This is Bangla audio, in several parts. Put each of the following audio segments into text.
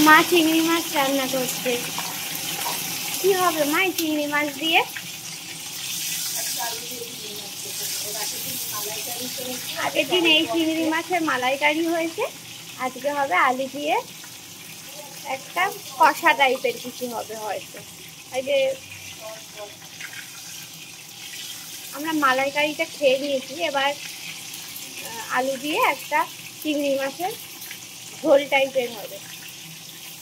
মা চিংড়ি মাছ রান্না করছে। কি হবে মা চিংড়ি মাছ দিয়ে? আগের দিন এই চিংড়ি মাছের মালাইকারি হয়েছে, আজকে হবে আলু দিয়ে একটা কষা টাইপের কিছু হবে হয়তো। এই যে আমরা মালাইকারিটা খেয়ে নিয়েছি, এবার আলু দিয়ে একটা চিংড়ি মাছের ঝোল টাইপের হবে।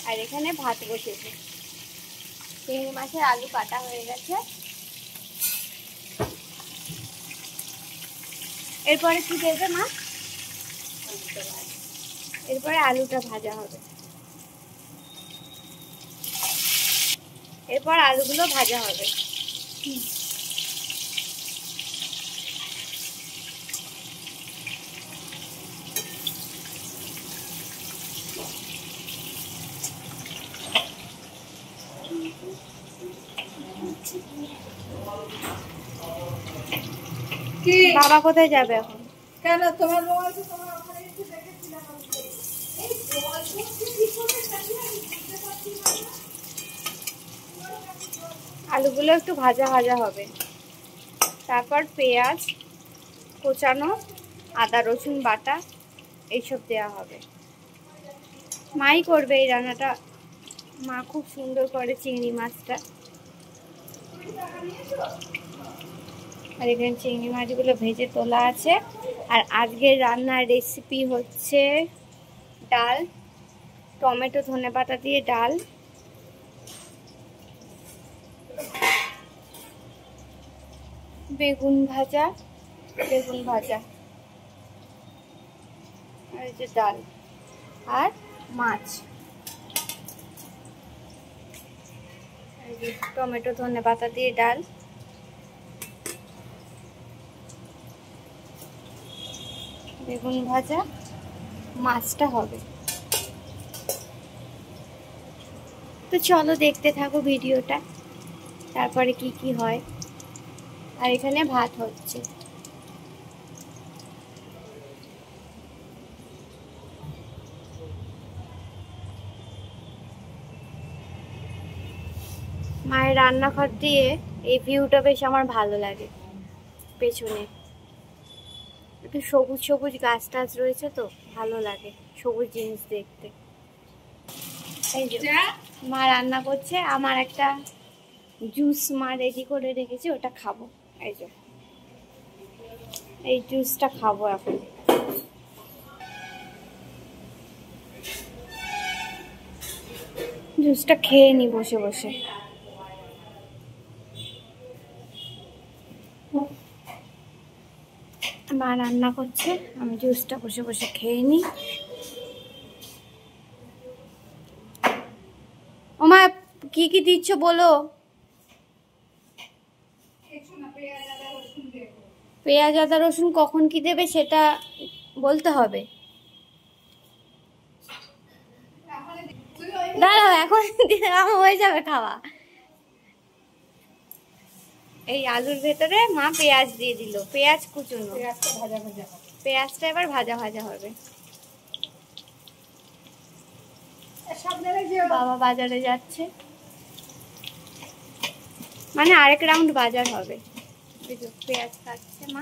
আর এখানে ভাত বসেছে, চিংড়ি মাছের আলু কাটা হয়ে গেছে। এরপরে কি দেবে মা? এরপরে আলুটা ভাজা হবে, এরপর আলুগুলো ভাজা হবে। বাবা কোথায় যাবে এখন? কেন তোমার আলুগুলো একটু ভাজা ভাজা হবে, তারপর পেঁয়াজ কোচানো, আদা রসুন বাটা এইসব দেওয়া হবে। মাই করবে এই রান্নাটা, মা খুব সুন্দর করে চিংড়ি মাছটা। আর এখানে চিংড়ি মাছগুলো ভেজে তোলা আছে। আর আজকের রান্নার রেসিপি হচ্ছে ডাল, টমেটো ধনেপাতা দিয়ে ডাল, বেগুন ভাজা, আর এই যে ডাল আর মাছ, এই যে টমেটো ধনেপাতা দিয়ে ডাল, বেগুন ভাজা, মাছটা হবে। তো চলো দেখতে থাকো ভিডিওটা, তারপরে কি কি হয়। আর এখানে ভাত হচ্ছে। মায়ের রান্নাঘর দিয়ে এই ভিউটা বেশ আমার ভালো লাগে। পেছনে একটু সবুজ সবুজ গাছ টাছ রয়েছে, তো ভালো লাগে সবুজ জিনিস দেখতে। এই যে মা রান্না করছে, আমার একটা জুস মা রেডি করে রেখেছে, ওটা খাবো। এই যে এই জুসটা খাবো এখন। জুসটা খেয়ে নি বসে বসে। মা রান্না করছে, আমি জুসটা বসে বসে খেয়ে নি। ও মা কি কি দিচ্ছ বলো? পেঁয়াজ আদা রসুন কখন কি দেবে সেটা বলতে হবে। দাঁড়াও, এখন আমার হয়ে যাবে খাওয়া। এই আলুর ভেতরে মা পেঁয়াজ দিয়ে দিল, পেঁয়াজ কুচুনো, পেঁয়াজটা এবার ভাজা ভাজা হবে। বাবা বাজারে যাচ্ছে, মানে আরেক রাউন্ড বাজার হবে। পেঁয়াজ কাটছে মা,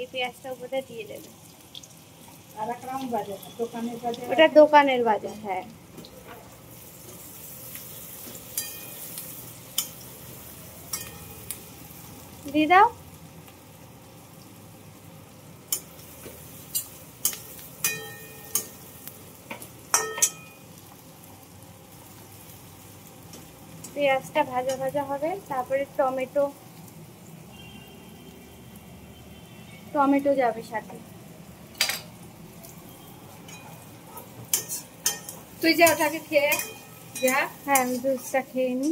এই পেঁয়াজটা উপরে দিয়ে দেবে। ওটা দোকানের বাজার, হ্যাঁ। দিয়ে দাও। পেঁয়াজটা ভাজা ভাজা হবে, তারপরে টমেটো যাবে সাথে। তুই যা ওটাকে খেয়ে যা। হ্যাঁ আমি জুসটা খেয়ে নি।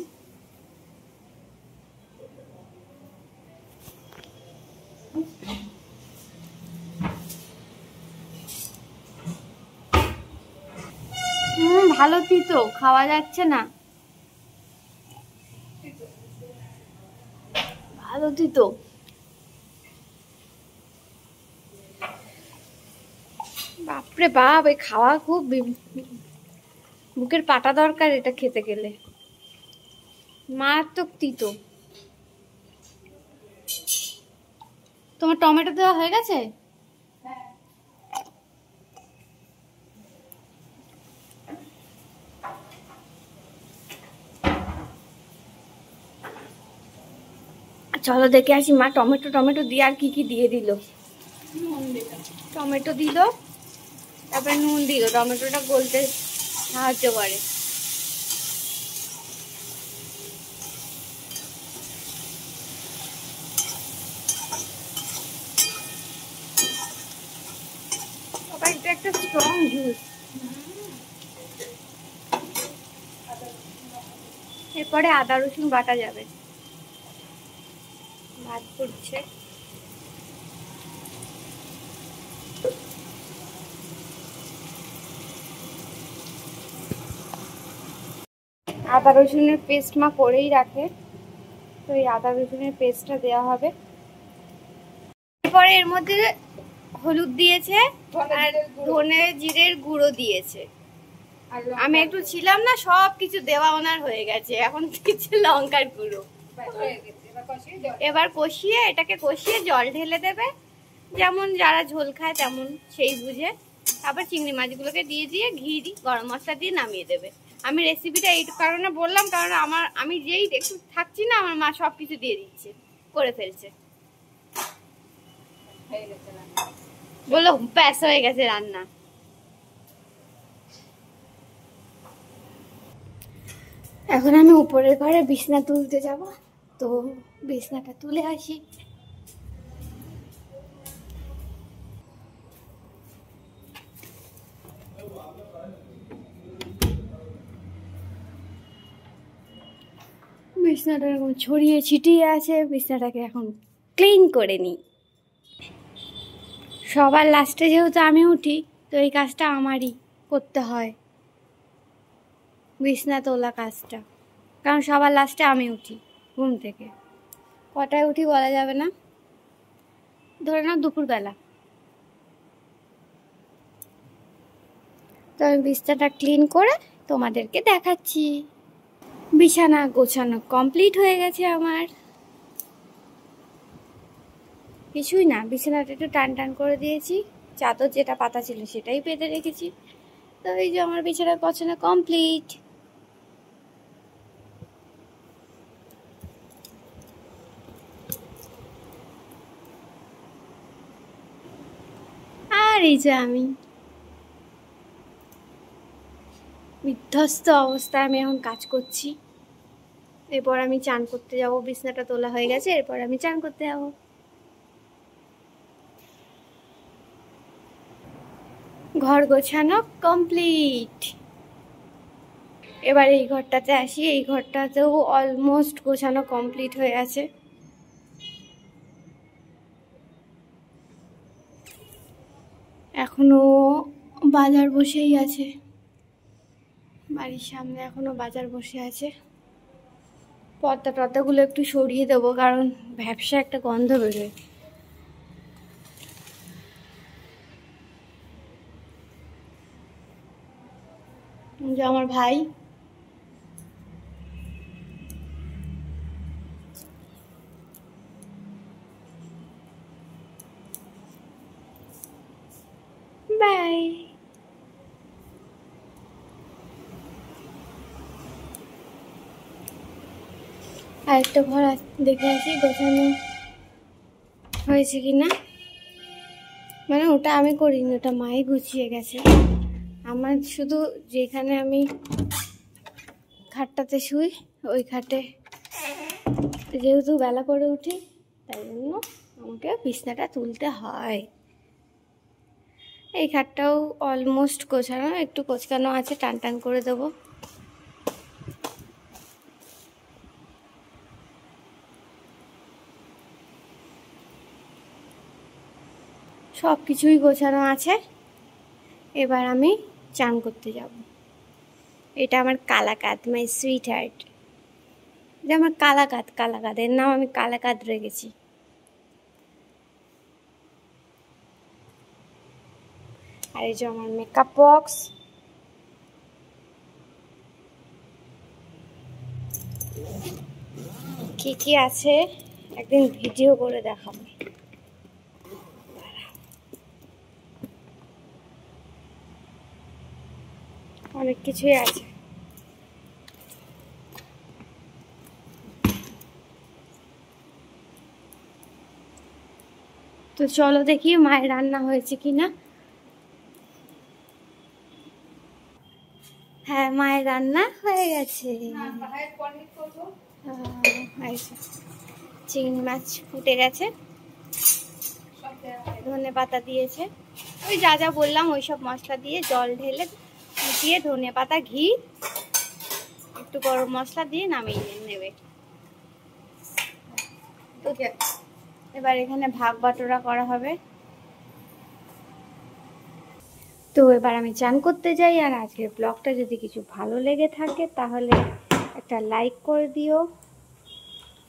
ভালো তিতো, খাওয়া যাচ্ছে না, ভালো তিতো। বাপরে বাপ, এই খাওয়া খুব বুকের পাটা দরকার এটা খেতে গেলে, মারাত্মক তিতো। তোমার টমেটো দেওয়া হয়ে গেছে? চলো দেখে আসি মা টমেটো দিয়ে আর কি কি দিয়ে দিল। টমেটো দিল, তারপরে নুন দিল, টমেটোটা গলতে সাহায্য করে। এটা একটা স্ট্রং জুস। এরপরে আদা রসুন বাটা যাবে। ভাত করছে, আদা রসুনের পেস্ট মা করেই রাখে, তো এই আদা রসুনের পেস্টটা দেওয়া হবে। এরপরে এর মধ্যে হলুদ দিয়েছে আর ধনে জিরের গুঁড়ো দিয়েছে। আমি একটু ছিলাম না, সব কিছু দেওয়া ওনার হয়ে গেছে, এখন কিছু লঙ্কার গুঁড়ো। এবার কষিয়ে এটাকে কষিয়ে জল ঢেলে দেবে, যেমন যারা ঝোল খায় তেমন সেই বুঝে। তারপর চিংড়ি মাছগুলোকে দিয়ে দিয়ে ঘি গরম মশলা দিয়ে নামিয়ে দেবে। আমি রেসিপিটা এই কারণে বললাম, কারণ আমি যেই একটু থাকছি না, আমার মা সব কিছু দিয়ে দিচ্ছে, করে ফেলছে। বললো ব্যাস হয়ে গেছে রান্না। এখন আমি উপরের ঘরে বিছনা তুলতে যাব, তো বিছনাটা তুলে আসি। বিছনাটা এরকম ছড়িয়ে ছিটিয়ে আছে, বিছনাটাকে এখন ক্লিন করে নিই। সবার লাস্টে যেহেতু আমি উঠি, তো এই কাজটা আমারই করতে হয়, বিছনা তোলা কাজটা, কারণ সবার লাস্টে আমি উঠি ঘুম থেকে। কটায় উঠি বলা যাবে না, ধরে নাও দুপুরবেলা। তো আমি বিছনাটা ক্লিন করে তোমাদেরকে দেখাচ্ছি। বিছানা গোছানো কমপ্লিট হয়ে গেছে আমার। কিছুই না, বিছানাটা একটু টান টান করে দিয়েছি, চাদর যেটা পাতা ছিল সেটাই পেতে রেখেছি। তো এই যে আমার বিছানা গোছানো কমপ্লিট। আর এই যে আমি বিধ্বস্ত অবস্থায় আমি এখন কাজ করছি। এরপর আমি চান করতে যাব, বিছনাটা তোলা হয়ে গেছে, এরপর আমি চান করতে যাব। ঘর গোছানো কমপ্লিট। এবার এই ঘরটাতে আসি, এই ঘরটাতেও অলমোস্ট গোছানো কমপ্লিট হয়ে আছে। এখনো বাজার বসেই আছে, বাড়ির সামনে এখনো বাজার বসে আছে। পর্দা টর্দাগুলো একটু সরিয়ে দেবো, কারণ ভ্যাপসা একটা গন্ধ বেরোয়। যে আমার ভাই, বাই। আরেকটা ঘর দেখে আসি গোছানো হয়েছে কিনা। মানে ওটা আমি করিনি, ওটা মাই গুছিয়ে গেছে। আমার শুধু যেখানে আমি খাটটাতে শুই, ওই খাটে যেহেতু বেলা করে উঠি, তাই জন্য আমাকে বিছনাটা তুলতে হয়। এই খাটটাও অলমোস্ট গোছানো, একটু কোচকানো আছে, টান টান করে দেবো। সব কিছুই গোছানো আছে। এবার আমি চান করতে যাব। এটা আমার কালাকাদ, মাই সুইট হার্ট। এটা আমার কালাকাদ, এর নাম আমি কালাকাদ রেখেছি। আর এই যে আমার মেকআপ বক্স, কি কি আছে একদিন ভিডিও করে দেখাবো। অনেক কিছুই আছে। তো চলো দেখি মায়ের রান্না হয়েছে কিনা। হ্যাঁ, মায়ের রান্না হয়ে গেছে। চিংড়ি মাছ ফুটে গেছে, ধনে পাতা দিয়েছে, ওই যা যা বললাম ওই সব মশলা দিয়ে জল ঢেলে দিয়ে ধনে পাতা, ঘি, একটু গরম মশলা দিয়ে নামিয়ে নেবে। এবার এখানে ভাগ বাটোরা করা হবে। তো এবার আমি চান করতে যাই। আর আজকের ব্লগটা যদি কিছু ভালো লেগে থাকে তাহলে একটা লাইক করে দিও,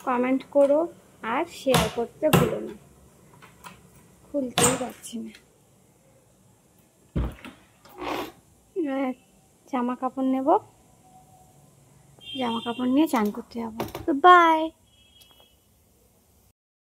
কমেন্ট করো আর শেয়ার করতে ভুলো না। খুলতেই পারছি না। জামা কাপড় নেব, জামা কাপড় নিয়ে চান করতে যাবো। তো বাই।